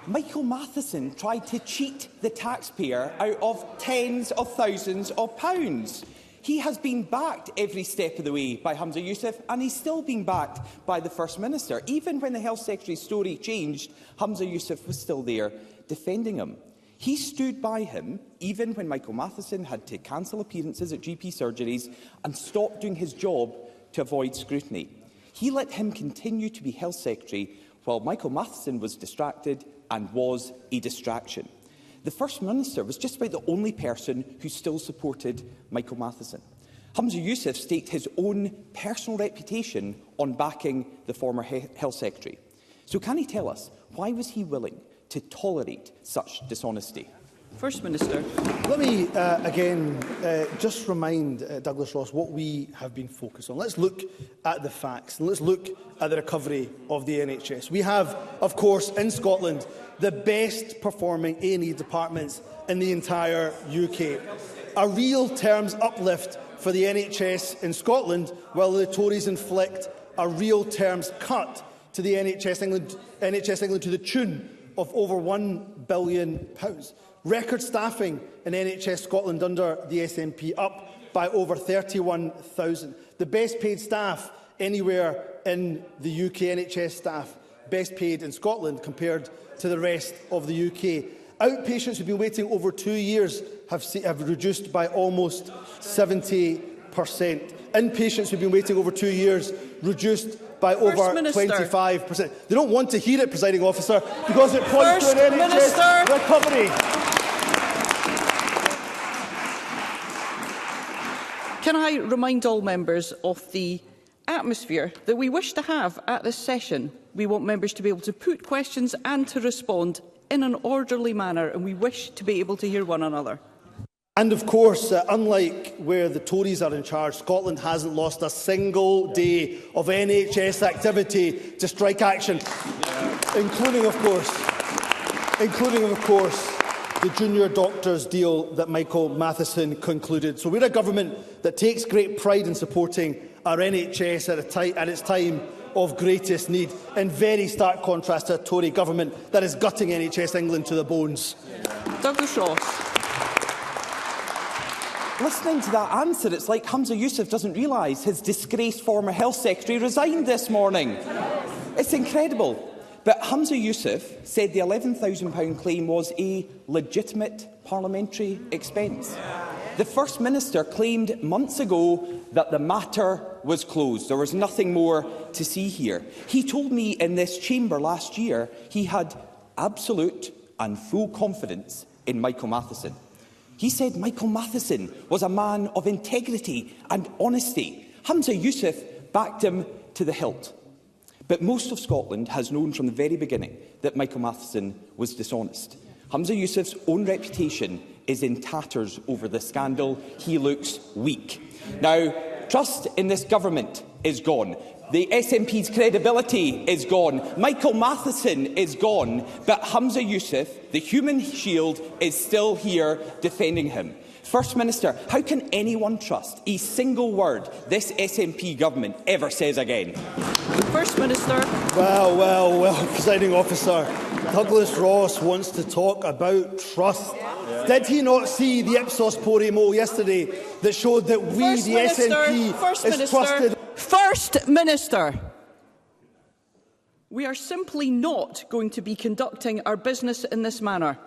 Michael Matheson tried to cheat the taxpayer out of tens of thousands of pounds. He has been backed every step of the way by Humza Yousaf, and he's still being backed by the First Minister. Even when the Health Secretary's story changed, Humza Yousaf was still there defending him. He stood by him even when Michael Matheson had to cancel appearances at GP surgeries and stop doing his job to avoid scrutiny. He let him continue to be Health Secretary while Michael Matheson was distracted and was a distraction. The First Minister was just about the only person who still supported Michael Matheson. Humza Yousaf staked his own personal reputation on backing the former Health Secretary. So can he tell us, why was he willing to tolerate such dishonesty? First Minister. Let me again just remind Douglas Ross what we have been focused on. Let's look at the facts and let's look at the recovery of the NHS. We have, of course, in Scotland, the best performing A&E departments in the entire UK. A real terms uplift for the NHS in Scotland, while the Tories inflict a real terms cut to the NHS England to the tune of over £1 billion. Record staffing in NHS Scotland under the SNP up by over 31,000. The best paid staff anywhere in the UK, NHS staff, best paid in Scotland compared to the rest of the UK. Outpatients who've been waiting over 2 years have reduced by almost 70%. Inpatients who've been waiting over 2 years reduced by over 25%. They don't want to hear it, Presiding Officer, because it points to an NHS recovery. Can I remind all members of the atmosphere that we wish to have at this session? We want members to be able to put questions and to respond in an orderly manner, and we wish to be able to hear one another. And of course, unlike where the Tories are in charge, Scotland hasn't lost a single day of NHS activity to strike action, including, of course, the junior doctors deal that Michael Matheson concluded. So we're a government that takes great pride in supporting our NHS at its time of greatest need, in very stark contrast to a Tory government that is gutting NHS England to the bones. Douglas Ross. Listening to that answer, it's like Humza Yousaf doesn't realise his disgraced former Health Secretary resigned this morning. It's incredible. But Humza Yousaf said the £11,000 claim was a legitimate parliamentary expense. The First Minister claimed months ago that the matter was closed. There was nothing more to see here. He told me in this chamber last year he had absolute and full confidence in Michael Matheson. He said Michael Matheson was a man of integrity and honesty. Humza Yousaf backed him to the hilt. But most of Scotland has known from the very beginning that Michael Matheson was dishonest. Humza Yousaf's own reputation is in tatters over the scandal. He looks weak. Now, trust in this government is gone. The SNP's credibility is gone. Michael Matheson is gone. But Humza Yousaf, the human shield, is still here defending him. First Minister, how can anyone trust a single word this SNP government ever says again? First Minister. Well, Presiding Officer, Douglas Ross wants to talk about trust. Did he not see the Ipsos Porimo yesterday that showed that we, the SNP, is trusted? First Minister. We are simply not going to be conducting our business in this manner.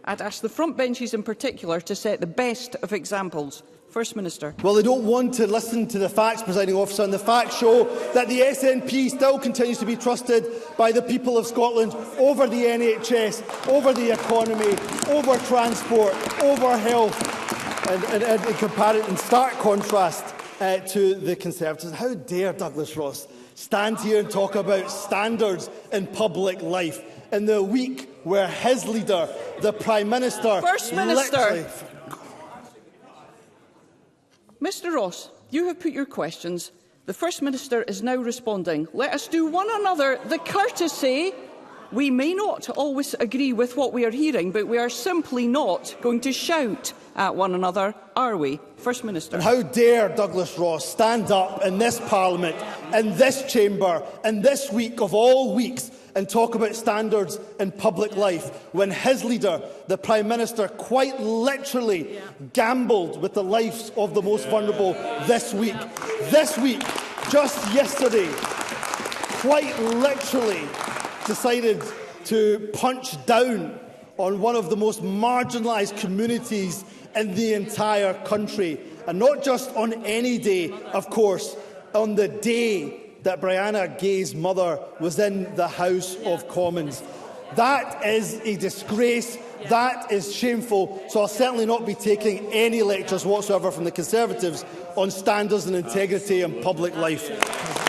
I'd ask the front benches in particular to set the best of examples. First Minister. Well, they don't want to listen to the facts, Presiding Officer, and the facts show that the SNP still continues to be trusted by the people of Scotland over the NHS, over the economy, over transport, over health, and in stark contrast to the Conservatives. How dare Douglas Ross stand here and talk about standards in public life in the week where his leader, the Prime Minister... First Minister. Mr Ross, you have put your questions. The First Minister is now responding. Let us do one another the courtesy. We may not always agree with what we are hearing, but we are simply not going to shout at one another, are we? First Minister. And how dare Douglas Ross stand up in this Parliament, in this chamber, in this week of all weeks, and talk about standards in public life when his leader, the Prime Minister, quite literally gambled with the lives of the most vulnerable this week. This week, just yesterday, quite literally decided to punch down on one of the most marginalised communities in the entire country. And not just on any day, of course, on the day that Brianna Gay's mother was in the House of Commons. That is a disgrace. That is shameful. So I'll certainly not be taking any lectures whatsoever from the Conservatives on standards and integrity in public life.